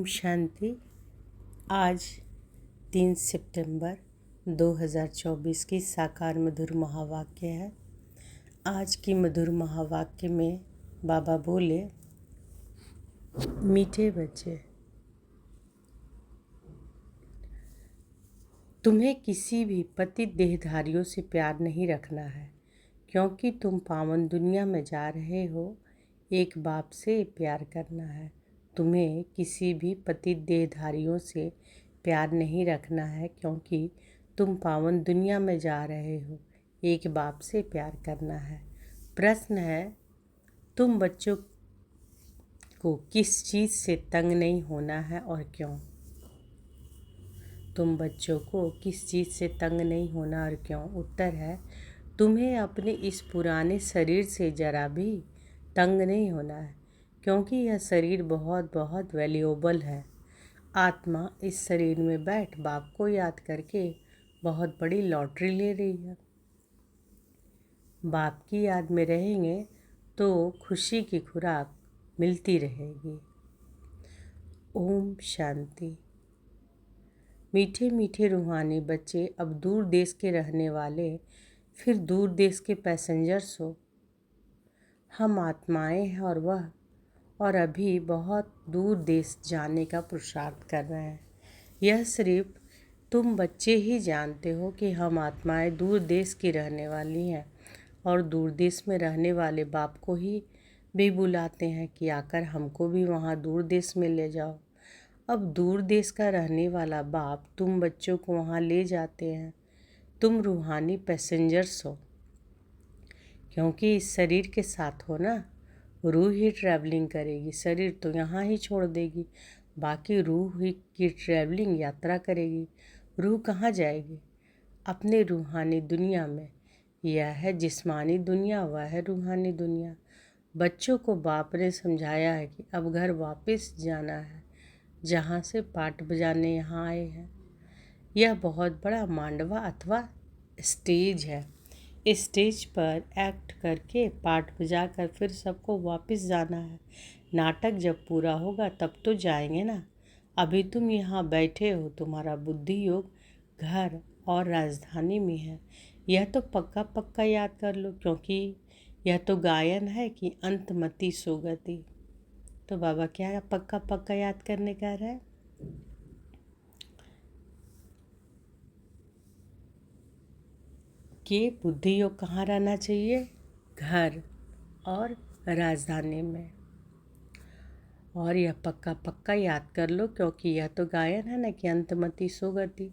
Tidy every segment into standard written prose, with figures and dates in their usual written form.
ओम शांति। आज 3 सितंबर 2024 की साकार मधुर महावाक्य है। आज की मधुर महावाक्य में बाबा बोले, मीठे बच्चे, तुम्हें किसी भी पतित देहधारियों से प्यार नहीं रखना है, क्योंकि तुम पावन दुनिया में जा रहे हो। एक बाप से प्यार करना है। तुम्हें किसी भी पतित देहधारियों से प्यार नहीं रखना है, क्योंकि तुम पावन दुनिया में जा रहे हो। एक बाप से प्यार करना है। प्रश्न है, तुम बच्चों को किस चीज़ से तंग नहीं होना है और क्यों? तुम बच्चों को किस चीज़ से तंग नहीं होना और क्यों? उत्तर है, तुम्हें अपने इस पुराने शरीर से जरा भी तंग नहीं होना है, क्योंकि यह शरीर बहुत बहुत वैल्यूएबल है। आत्मा इस शरीर में बैठ बाप को याद करके बहुत बड़ी लॉटरी ले रही है। बाप की याद में रहेंगे तो खुशी की खुराक मिलती रहेगी। ओम शांति। मीठे मीठे रूहानी बच्चे, अब दूर देश के रहने वाले, फिर दूर देश के पैसेंजर्स हो। हम आत्माएं हैं और अभी बहुत दूर देश जाने का पुरुषार्थ कर रहे हैं। यह सिर्फ तुम बच्चे ही जानते हो कि हम आत्माएं दूर देश की रहने वाली हैं, और दूर देश में रहने वाले बाप को ही भी बुलाते हैं कि आकर हमको भी वहाँ दूर देश में ले जाओ। अब दूर देश का रहने वाला बाप तुम बच्चों को वहाँ ले जाते हैं। तुम रूहानी पैसेंजर्स हो, क्योंकि इस शरीर के साथ हो ना। रूह ही ट्रैवलिंग करेगी, शरीर तो यहाँ ही छोड़ देगी। बाकी रूह ही की ट्रैवलिंग यात्रा करेगी। रूह कहाँ जाएगी? अपने रूहानी दुनिया में। यह है जिस्मानी दुनिया, वह है रूहानी दुनिया। बच्चों को बाप ने समझाया है कि अब घर वापस जाना है, जहाँ से पाठ बजाने यहाँ आए हैं। यह बहुत बड़ा मांडवा अथवा स्टेज है। इस स्टेज पर एक्ट करके पाठ बजाकर फिर सबको वापस जाना है। नाटक जब पूरा होगा तब तो जाएंगे ना। अभी तुम यहाँ बैठे हो, तुम्हारा बुद्धि योग घर और राजधानी में है। यह तो पक्का पक्का याद कर लो, क्योंकि यह तो गायन है कि अंतमति सुगति। तो बाबा क्या पक्का पक्का याद करने का है? कि बुद्धि योग कहाँ रहना चाहिए? घर और राजधानी में। और यह पक्का पक्का याद कर लो, क्योंकि यह तो गायन है ना कि अंतमति सुगति।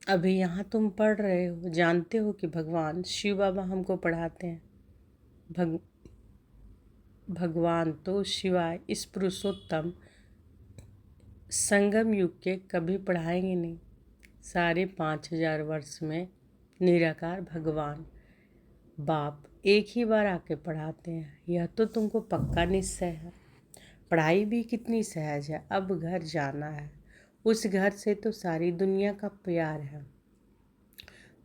अभी यहाँ तुम पढ़ रहे हो, जानते हो कि भगवान शिव बाबा हमको पढ़ाते हैं। भगवान तो शिवाय इस पुरुषोत्तम संगम युग के कभी पढ़ाएंगे नहीं। सारे 5000 वर्ष में निराकार भगवान बाप एक ही बार आके पढ़ाते हैं। यह तो तुमको पक्का निश्चय है। पढ़ाई भी कितनी सहज है। अब घर जाना है। उस घर से तो सारी दुनिया का प्यार है।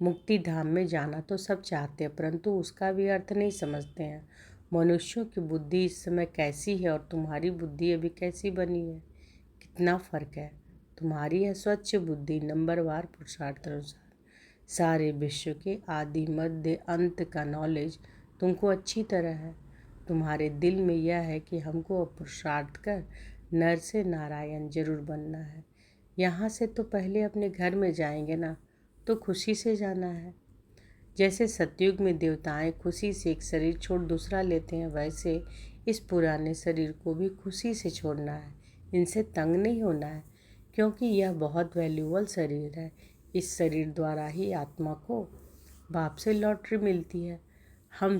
मुक्ति धाम में जाना तो सब चाहते हैं, परंतु उसका भी अर्थ नहीं समझते हैं। मनुष्यों की बुद्धि इस समय कैसी है और तुम्हारी बुद्धि अभी कैसी बनी है, कितना फर्क है। तुम्हारी है स्वच्छ बुद्धि, नंबरवार पुरुषार्थ अनुसार। सारे विश्व के आदि मध्य अंत का नॉलेज तुमको अच्छी तरह है। तुम्हारे दिल में यह है कि हमको पुरुषार्थ कर नर से नारायण जरूर बनना है। यहाँ से तो पहले अपने घर में जाएंगे ना, तो खुशी से जाना है। जैसे सतयुग में देवताएं खुशी से एक शरीर छोड़ दूसरा लेते हैं, वैसे इस पुराने शरीर को भी खुशी से छोड़ना है। इनसे तंग नहीं होना है, क्योंकि यह बहुत वैल्यूएबल शरीर है। इस शरीर द्वारा ही आत्मा को बाप से लॉटरी मिलती है। हम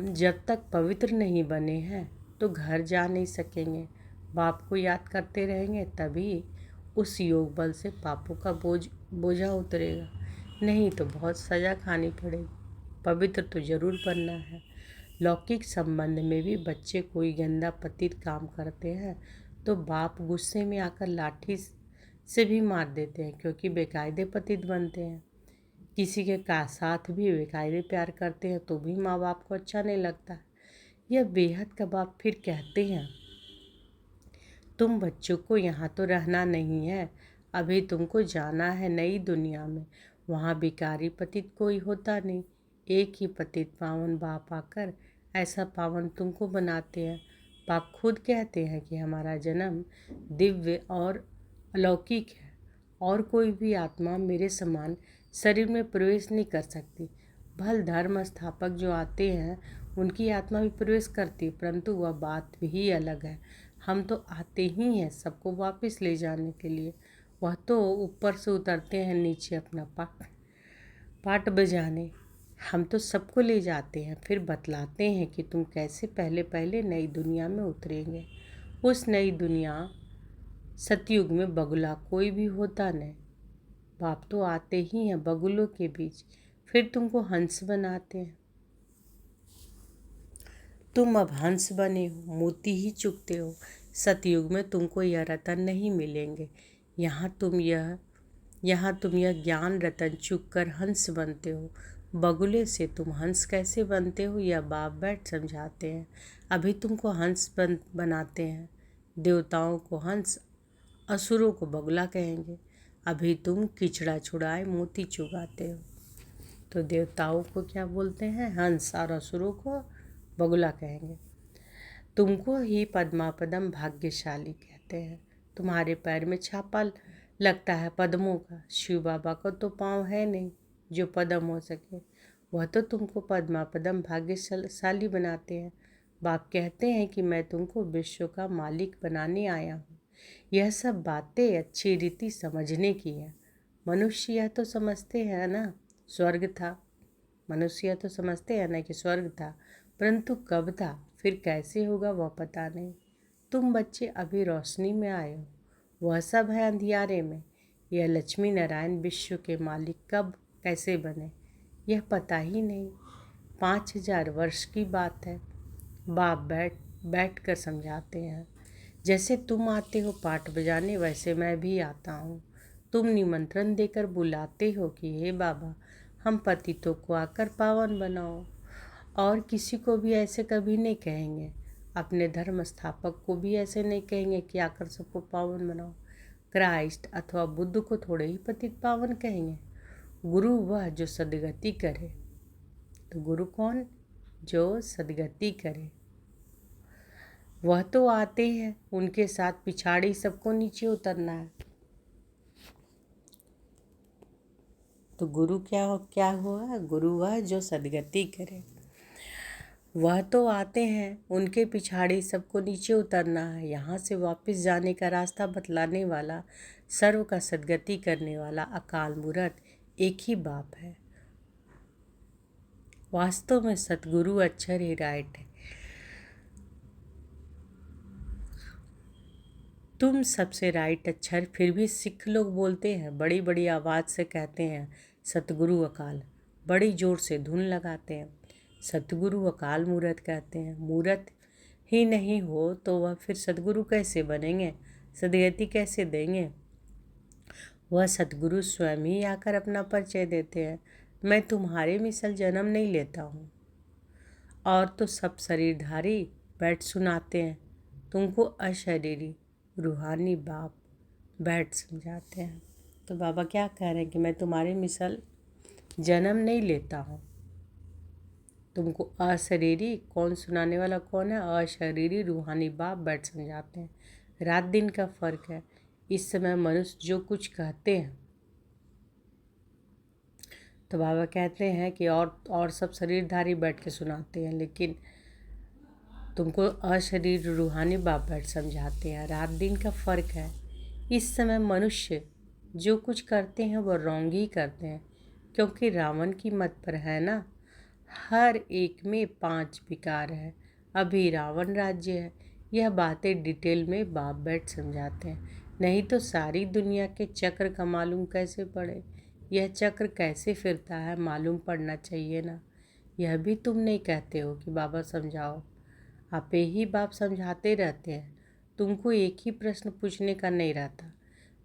जब तक पवित्र नहीं बने हैं तो घर जा नहीं सकेंगे। बाप को याद करते रहेंगे, तभी उस योग बल से पापों का बोझा उतरेगा। नहीं तो बहुत सज़ा खानी पड़ेगी। पवित्र तो जरूर बनना है। लौकिक संबंध में भी बच्चे कोई गंदा पतित काम करते हैं तो बाप गुस्से में आकर लाठी से भी मार देते हैं, क्योंकि बेकायदे पतित बनते हैं। किसी के साथ भी बेकायदे प्यार करते हैं तो भी माँ बाप को अच्छा नहीं लगता। यह बेहद का बाप फिर कहते हैं, तुम बच्चों को यहाँ तो रहना नहीं है, अभी तुमको जाना है नई दुनिया में। वहाँ भिखारी पतित कोई होता नहीं, एक ही पतित पावन बाप आकर ऐसा पावन तुमको बनाते हैं। बाप खुद कहते हैं कि हमारा जन्म दिव्य और अलौकिक है, और कोई भी आत्मा मेरे समान शरीर में प्रवेश नहीं कर सकती। भल धर्म स्थापक जो आते हैं उनकी आत्मा भी प्रवेश करती, परंतु वह बात भी अलग है। हम तो आते ही हैं सबको वापस ले जाने के लिए, वह तो ऊपर से उतरते हैं नीचे अपना पाट बजाने। हम तो सबको ले जाते हैं, फिर बतलाते हैं कि तुम कैसे पहले पहले नई दुनिया में उतरेंगे। उस नई दुनिया सतयुग में बगुला कोई भी होता नहीं, बाप तो आते ही हैं बगुलों के बीच, फिर तुमको हंस बनाते हैं। तुम अब हंस बने हो, मोती ही चुगते हो। सतयुग में तुमको यह रतन नहीं मिलेंगे। यहाँ तुम यह ज्ञान रतन चुग कर हंस बनते हो। बगुले से तुम हंस कैसे बनते हो यह बाप बैठ समझाते हैं। अभी तुमको हंस बनाते हैं। देवताओं को हंस, असुरों को बगुला कहेंगे। अभी तुम किचड़ा छुड़ाए मोती चुगाते हो। तो देवताओं को क्या बोलते हैं? हंस, और असुरों को बगुला कहेंगे। तुमको ही पद्मापदम भाग्यशाली कहते हैं। तुम्हारे पैर में छापा लगता है पद्मों का। शिव बाबा को तो पाँव है नहीं जो पद्म हो सके, वह तो तुमको पद्मापदम भाग्यशाली बनाते हैं। बाप कहते हैं कि मैं तुमको विश्व का मालिक बनाने आया हूँ। यह सब बातें अच्छी रीति समझने की है। मनुष्य तो समझते हैं ना स्वर्ग था, मनुष्य तो समझते हैं ना कि स्वर्ग था, परंतु कब था फिर कैसे होगा वह पता नहीं। तुम बच्चे अभी रोशनी में आए हो, वह सब है अंधियारे में। यह लक्ष्मी नारायण विश्व के मालिक कब कैसे बने यह पता ही नहीं। 5000 वर्ष की बात है। बाप बैठ कर समझाते हैं। जैसे तुम आते हो पाठ बजाने, वैसे मैं भी आता हूँ। तुम निमंत्रण देकर बुलाते हो कि हे बाबा, हम पतितों को आकर पावन बनाओ, और किसी को भी ऐसे कभी नहीं कहेंगे। अपने धर्म स्थापक को भी ऐसे नहीं कहेंगे कि आकर सबको पावन बनाओ। क्राइस्ट अथवा बुद्ध को थोड़े ही पतित पावन कहेंगे। गुरु वह जो सदगति करे। तो गुरु कौन? जो सदगति करे। वह तो आते हैं, उनके साथ पिछाड़ी सबको नीचे उतरना है। तो गुरु क्या हुआ? गुरु वह जो सदगति करे। वह तो आते हैं, उनके पिछाड़ी सबको नीचे उतरना है। यहाँ से वापस जाने का रास्ता बतलाने वाला, सर्व का सदगति करने वाला अकाल मूर्त एक ही बाप है। वास्तव में सतगुरु अक्षर ही राइट है। तुम सबसे राइट अक्षर, फिर भी सिख लोग बोलते हैं, बड़ी बड़ी आवाज़ से कहते हैं सतगुरु अकाल, बड़ी जोर से धुन लगाते हैं। सतगुरु अकाल मूर्त कहते हैं। मूर्त ही नहीं हो तो वह फिर सतगुरु कैसे बनेंगे? सदगति कैसे देंगे? वह सतगुरु स्वयं ही आकर अपना परिचय देते हैं। मैं तुम्हारे मिसल जन्म नहीं लेता हूँ। और तो सब शरीरधारी बैठ सुनाते हैं। तुमको अशरीरी रूहानी बाप बैठ समझाते हैं। तो बाबा क्या कह रहे हैं कि मैं तुम्हारे मिसल जन्म नहीं लेता हूँ। तुमको अशरीरी कौन सुनाने वाला कौन है? अशरीरी रूहानी बाप बैठ समझाते हैं। रात दिन का फर्क है। इस समय मनुष्य जो कुछ कहते हैं, तो बाबा कहते हैं कि और सब शरीरधारी बैठ के सुनाते हैं, लेकिन तुमको अशरीर रूहानी बाप बैठ समझाते हैं। रात दिन का फर्क है। इस समय मनुष्य जो कुछ करते हैं वो रॉन्ग ही करते हैं, क्योंकि रावण की मत पर है ना, हर एक में 5 विकार है। अभी रावण राज्य है। यह बातें डिटेल में बाप बैठ समझाते हैं। नहीं तो सारी दुनिया के चक्र का मालूम कैसे पड़े? यह चक्र कैसे फिरता है मालूम पड़ना चाहिए ना। यह भी तुम नहीं कहते हो कि बाबा समझाओ। आपे ही बाप समझाते रहते हैं। तुमको एक ही प्रश्न पूछने का नहीं रहता।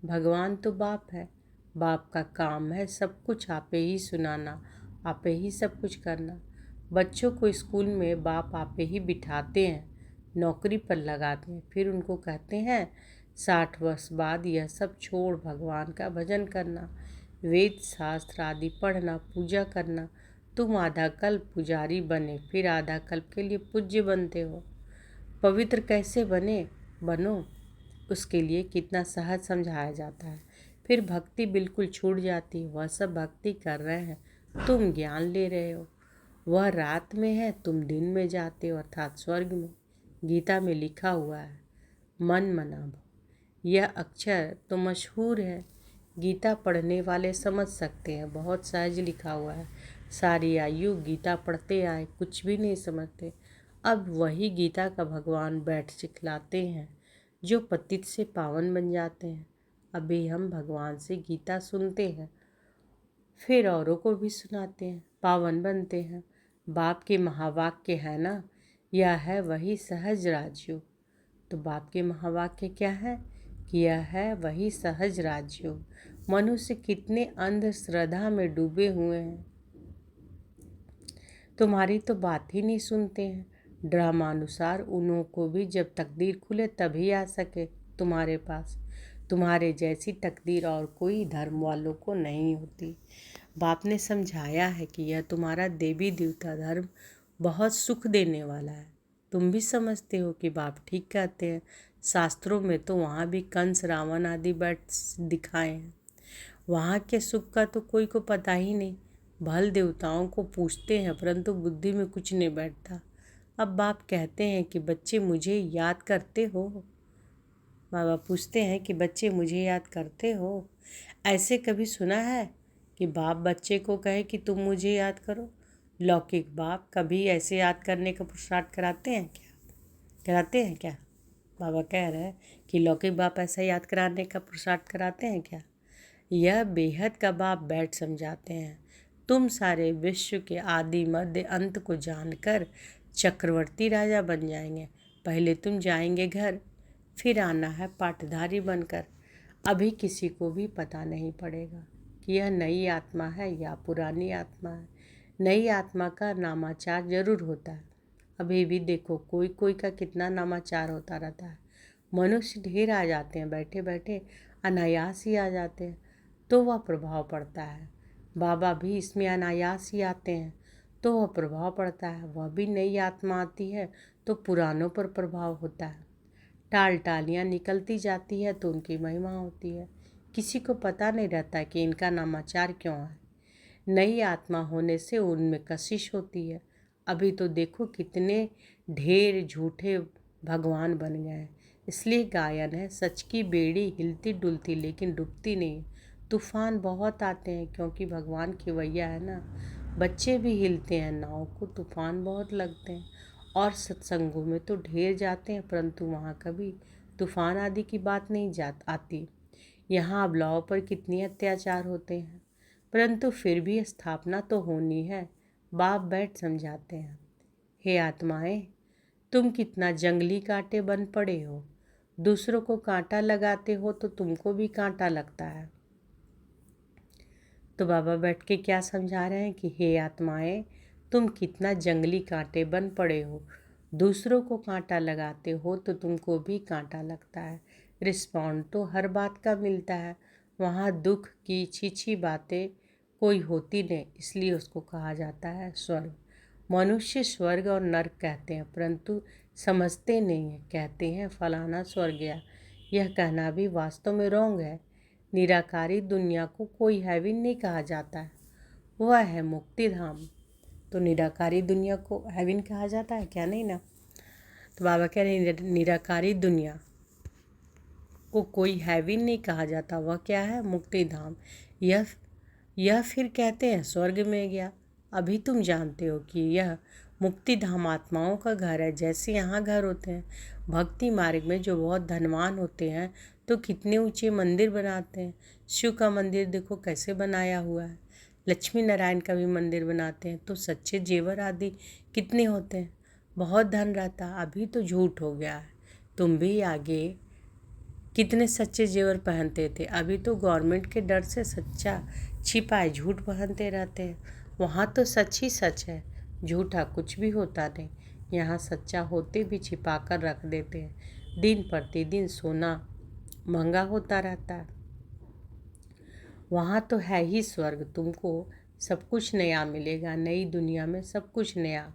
भगवान तो बाप है, बाप का काम है सब कुछ आपे ही सुनाना, आपे ही सब कुछ करना। बच्चों को स्कूल में बाप आपे ही बिठाते हैं, नौकरी पर लगाते हैं, फिर उनको कहते हैं 60 वर्ष बाद यह सब छोड़ भगवान का भजन करना, वेद शास्त्र आदि पढ़ना, पूजा करना। तुम आधा कल्प पुजारी बने, फिर आधा कल्प के लिए पूज्य बनते हो। पवित्र कैसे बनो, उसके लिए कितना सहज समझाया जाता है। फिर भक्ति बिल्कुल छूट जाती है। वह सब भक्ति कर रहे हैं, तुम ज्ञान ले रहे हो। वह रात में है, तुम दिन में जाते हो, अर्थात स्वर्ग में। गीता में लिखा हुआ है, मन मना भव। यह अक्षर तो मशहूर है, गीता पढ़ने वाले समझ सकते हैं। बहुत सहज लिखा हुआ है। सारी आयु गीता पढ़ते आए, कुछ भी नहीं समझते। अब वही गीता का भगवान बैठ सिखलाते हैं, जो पतित से पावन बन जाते हैं। अभी हम भगवान से गीता सुनते हैं, फिर औरों को भी सुनाते हैं, पावन बनते हैं। बाप के महावाक्य है ना, यह है वही सहज राजयोग। तो बाप के महावाक्य क्या है कि यह है वही सहज राजयोग। मनुष्य कितने अंधश्रद्धा में डूबे हुए हैं, तुम्हारी तो बात ही नहीं सुनते हैं। ड्रामानुसार उन्हों को भी जब तकदीर खुले तभी आ सके तुम्हारे पास। तुम्हारे जैसी तकदीर और कोई धर्म वालों को नहीं होती। बाप ने समझाया है कि यह तुम्हारा देवी देवता धर्म बहुत सुख देने वाला है। तुम भी समझते हो कि बाप ठीक कहते हैं। शास्त्रों में तो वहाँ भी कंस रावण आदि बैठ दिखाए हैं। वहाँ के सुख का तो कोई को पता ही नहीं। भल देवताओं को पूछते हैं, परंतु बुद्धि में कुछ नहीं बैठता। अब बाप कहते हैं कि बच्चे मुझे याद करते हो। बाबा पूछते हैं कि बच्चे मुझे याद करते हो। ऐसे कभी सुना है कि बाप बच्चे को कहे कि तुम मुझे याद करो? लौकिक बाप कभी ऐसे याद करने का पुरुषार्थ कराते हैं क्या? बाबा कह रहे हैं कि लौकिक बाप ऐसा याद कराने का पुरुषार्थ कराते हैं क्या? यह बेहद का बाप बैठ समझाते हैं। तुम सारे विश्व के आदि मध्य अंत को जानकर चक्रवर्ती राजा बन जाएंगे। पहले तुम जाएंगे घर, फिर आना है पाटधारी बनकर। अभी किसी को भी पता नहीं पड़ेगा कि यह नई आत्मा है या पुरानी आत्मा है। नई आत्मा का नामाचार जरूर होता है। अभी भी देखो कोई कोई का कितना नामाचार होता रहता है। मनुष्य ढेर आ जाते हैं, बैठे बैठे अनायास ही आ जाते हैं, तो वह प्रभाव पड़ता है। बाबा भी इसमें अनायास ही आते हैं, तो वह प्रभाव पड़ता है। वह भी नई आत्मा आती है तो पुरानों पर प्रभाव होता है। टाल टालियाँ निकलती जाती है तो उनकी महिमा होती है। किसी को पता नहीं रहता कि इनका नामाचार क्यों है। नई आत्मा होने से उनमें कशिश होती है। अभी तो देखो कितने ढेर झूठे भगवान बन गए हैं। इसलिए गायन है, सच की बेड़ी हिलती डुलती लेकिन डूबती नहीं। तूफान बहुत आते हैं क्योंकि भगवान खिवैया है ना। बच्चे भी हिलते हैं नाव को, तूफान बहुत लगते हैं। और सत्संगों में तो ढेर जाते हैं, परंतु वहाँ कभी तूफान आदि की बात नहीं आती। यहाँ अबलाओं पर कितनी अत्याचार होते हैं, परंतु फिर भी स्थापना तो होनी है। बाप बैठ समझाते हैं, हे आत्माएं, तुम कितना जंगली कांटे बन पड़े हो। दूसरों को कांटा लगाते हो तो तुमको भी कांटा लगता है। तो बाबा बैठ के क्या समझा रहे हैं कि हे आत्माएं, तुम कितना जंगली कांटे बन पड़े हो। दूसरों को कांटा लगाते हो तो तुमको भी कांटा लगता है। रिस्पॉन्ड तो हर बात का मिलता है। वहाँ दुख की छीछी बातें कोई होती नहीं, इसलिए उसको कहा जाता है स्वर्ग। मनुष्य स्वर्ग और नर्क कहते हैं, परंतु समझते नहीं हैं। कहते हैं फलाना स्वर्ग गया। यह कहना भी वास्तव में रॉन्ग है। निराकारी दुनिया को कोई हेवन नहीं कहा जाता है, वह है मुक्ति धाम। तो निराकारी दुनिया को हेवन कहा जाता है क्या? नहीं ना। तो बाबा कह रहे हैं निराकारी दुनिया को कोई हेवन नहीं कहा जाता, वह क्या है? मुक्ति धाम। यह फिर कहते हैं स्वर्ग में गया। अभी तुम जानते हो कि यह मुक्ति धाम आत्माओं का घर है, जैसे यहाँ घर होते हैं। भक्ति मार्ग में जो बहुत धनवान होते हैं तो कितने ऊंचे मंदिर बनाते हैं। शिव का मंदिर देखो कैसे बनाया हुआ है। लक्ष्मी नारायण का भी मंदिर बनाते हैं, तो सच्चे जेवर आदि कितने होते हैं। बहुत धन रहता। अभी तो झूठ हो गया है। तुम भी आगे कितने सच्चे जेवर पहनते थे, अभी तो गवर्नमेंट के डर से सच्चा छिपाए झूठ पहनते रहते हैं। वहाँ तो सच ही सच है। झूठा कुछ भी होता नहीं, यहाँ सच्चा होते भी छिपा कर रख देते हैं। दिन प्रतिदिन सोना महंगा होता रहता है। वहाँ तो है ही स्वर्ग, तुमको सब कुछ नया मिलेगा। नई दुनिया में सब कुछ नया।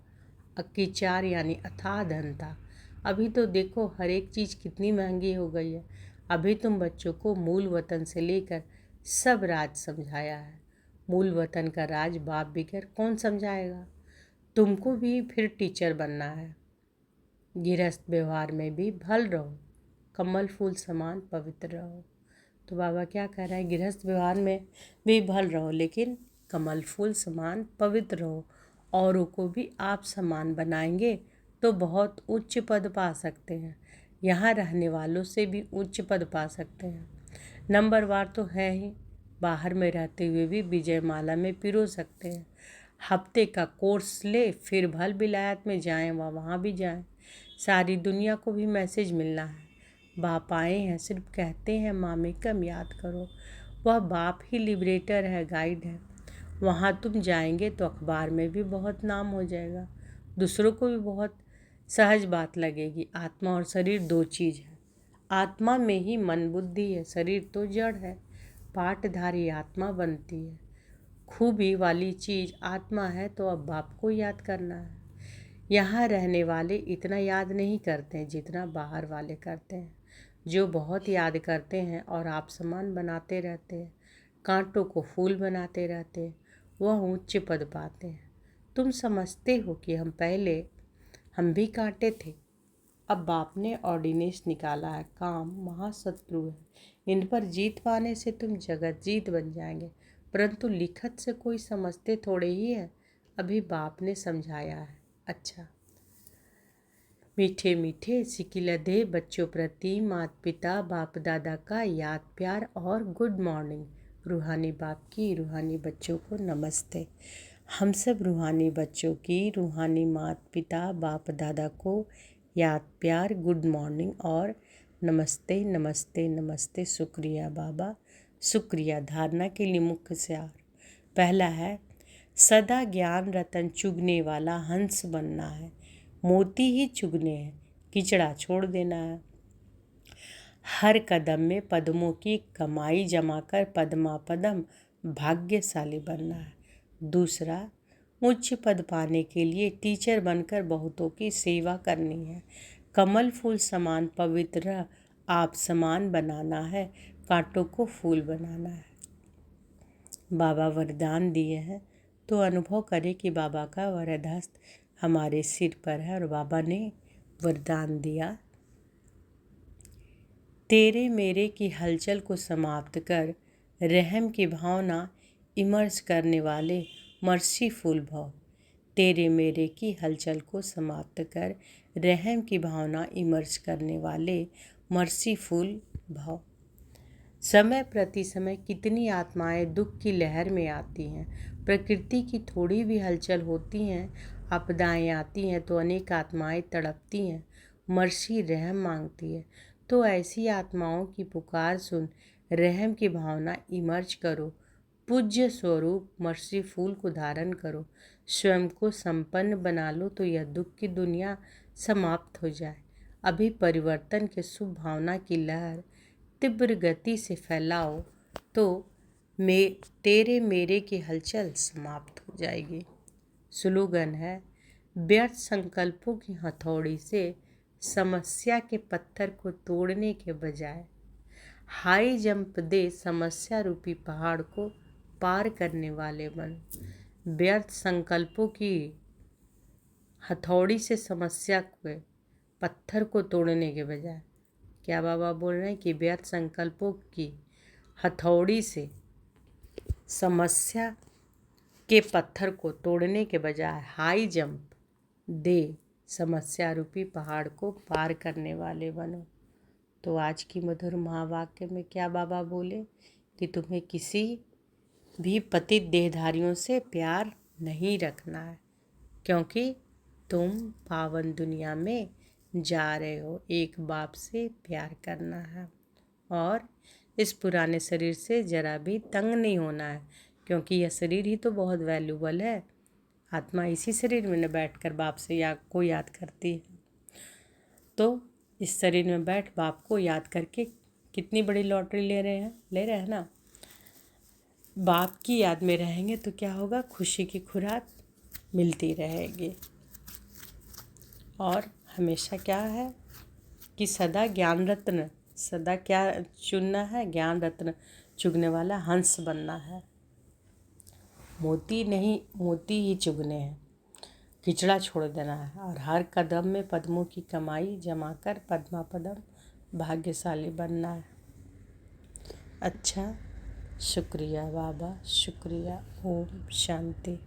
अक्कीचार यानी अथाह धन था। अभी तो देखो हर एक चीज़ कितनी महंगी हो गई है। अभी तुम बच्चों को मूल वतन से लेकर सब राज समझाया है। मूल वतन का राज बाप बिगैर कौन समझाएगा। तुमको भी फिर टीचर बनना है। गृहस्थ व्यवहार में भी भल रहो, कमल फूल समान पवित्र रहो। तो बाबा क्या कह रहे हैं, गृहस्थ व्यवहार में भी भल रहो लेकिन कमल फूल समान पवित्र रहो। औरों को भी आप समान बनाएंगे तो बहुत उच्च पद पा सकते हैं। यहाँ रहने वालों से भी उच्च पद पा सकते हैं। नंबरवार तो है ही, बाहर में रहते हुए भी विजय माला में पिरो सकते हैं। हफ्ते का कोर्स ले फिर भल विलायत में जाएं व वहाँ भी जाएं। सारी दुनिया को भी मैसेज मिलना है। बाप आए हैं, सिर्फ कहते हैं माँ कम याद करो। वह बाप ही लिबरेटर है, गाइड है। वहाँ तुम जाएंगे तो अखबार में भी बहुत नाम हो जाएगा। दूसरों को भी बहुत सहज बात लगेगी। आत्मा और शरीर दो चीज़ है। आत्मा में ही मन बुद्धि है, शरीर तो जड़ है। पाठधारी आत्मा बनती है। खूबी वाली चीज़ आत्मा है। तो अब बाप को याद करना है। यहाँ रहने वाले इतना याद नहीं करते हैं जितना बाहर वाले करते हैं। जो बहुत याद करते हैं और आप समान बनाते रहते हैं, कांटों को फूल बनाते रहते हैं, वह उच्च पद पाते हैं। तुम समझते हो कि हम भी कांटे थे। अब बाप ने ऑर्डिनेंस निकाला है, काम महाशत्रु है। इन पर जीत पाने से तुम जगत जीत बन जाएंगे। परंतु लिखत से कोई समझते थोड़े ही है। अभी बाप ने समझाया है। अच्छा, मीठे मीठे सिकिलधे बच्चों प्रति माता पिता बाप दादा का याद प्यार और गुड मॉर्निंग। रूहानी बाप की रूहानी बच्चों को नमस्ते। हम सब रूहानी बच्चों की रूहानी माता पिता बाप दादा को याद प्यार गुड मॉर्निंग और नमस्ते नमस्ते नमस्ते। शुक्रिया बाबा, शुक्रिया। धारणा के लिए मुख्य सार पहला है, सदा ज्ञान रतन चुगने वाला हंस बनना है। मोती ही चुगने हैं, किचड़ा छोड़ देना है। हर कदम में पद्मों की कमाई जमा कर पद्मा पदम भाग्यशाली बनना है। दूसरा, उच्च पद पाने के लिए टीचर बनकर बहुतों की सेवा करनी है। कमल फूल समान पवित्र आप समान बनाना है, कांटों को फूल बनाना है। बाबा वरदान दिए हैं तो अनुभव करें कि बाबा का वरद हस्त हमारे सिर पर है। और बाबा ने वरदान दिया, तेरे मेरे की हलचल को समाप्त कर रहम की भावना इमर्ज करने वाले मर्सीफुल भव। तेरे मेरे की हलचल को समाप्त कर रहम की भावना इमर्ज करने वाले मर्सीफुल भव। समय प्रति समय कितनी आत्माएं दुख की लहर में आती हैं। प्रकृति की थोड़ी भी हलचल होती हैं, आपदाएं आती हैं तो अनेक आत्माएं तड़पती हैं, मर्सी रहम मांगती है। तो ऐसी आत्माओं की पुकार सुन रहम की भावना इमर्ज करो। पूज्य स्वरूप मर्सी फूल को धारण करो। स्वयं को संपन्न बना लो तो यह दुख की दुनिया समाप्त हो जाए। अभी परिवर्तन के शुभ भावना की लहर तीव्र गति से फैलाओ तो तेरे मेरे की हलचल समाप्त हो जाएगी। स्लोगन है, व्यर्थ संकल्पों की हथौड़ी से समस्या के पत्थर को तोड़ने के बजाय हाई जंप दे समस्या रूपी पहाड़ को पार करने वाले बन। व्यर्थ संकल्पों की हथौड़ी से समस्या के पत्थर को तोड़ने के बजाय, क्या बाबा बोल रहे हैं कि व्यर्थ संकल्पों की हथौड़ी से समस्या के पत्थर को तोड़ने के बजाय हाई जंप दे समस्या रूपी पहाड़ को पार करने वाले बनो। तो आज की मधुर महावाक्य में क्या बाबा बोले कि तुम्हें किसी भी पतित देहधारियों से प्यार नहीं रखना है, क्योंकि तुम पावन दुनिया में जा रहे हो। एक बाप से प्यार करना है और इस पुराने शरीर से ज़रा भी तंग नहीं होना है, क्योंकि यह शरीर ही तो बहुत वैल्यूबल है। आत्मा इसी शरीर में न बैठकर बाप से को याद करती है। तो इस शरीर में बैठ बाप को याद करके कितनी बड़ी लॉटरी ले रहे हैं ना। बाप की याद में रहेंगे तो क्या होगा, खुशी की खुराक मिलती रहेगी। और हमेशा क्या है कि सदा ज्ञान रत्न, सदा क्या चुनना है, ज्ञान रत्न चुगने वाला हंस बनना है। मोती नहीं, मोती ही चुगने हैं, किचड़ा छोड़ देना है। और हर कदम में पद्मों की कमाई जमा कर पद्मा पदम भाग्यशाली बनना है। अच्छा, शुक्रिया बाबा, शुक्रिया। ओम शांति।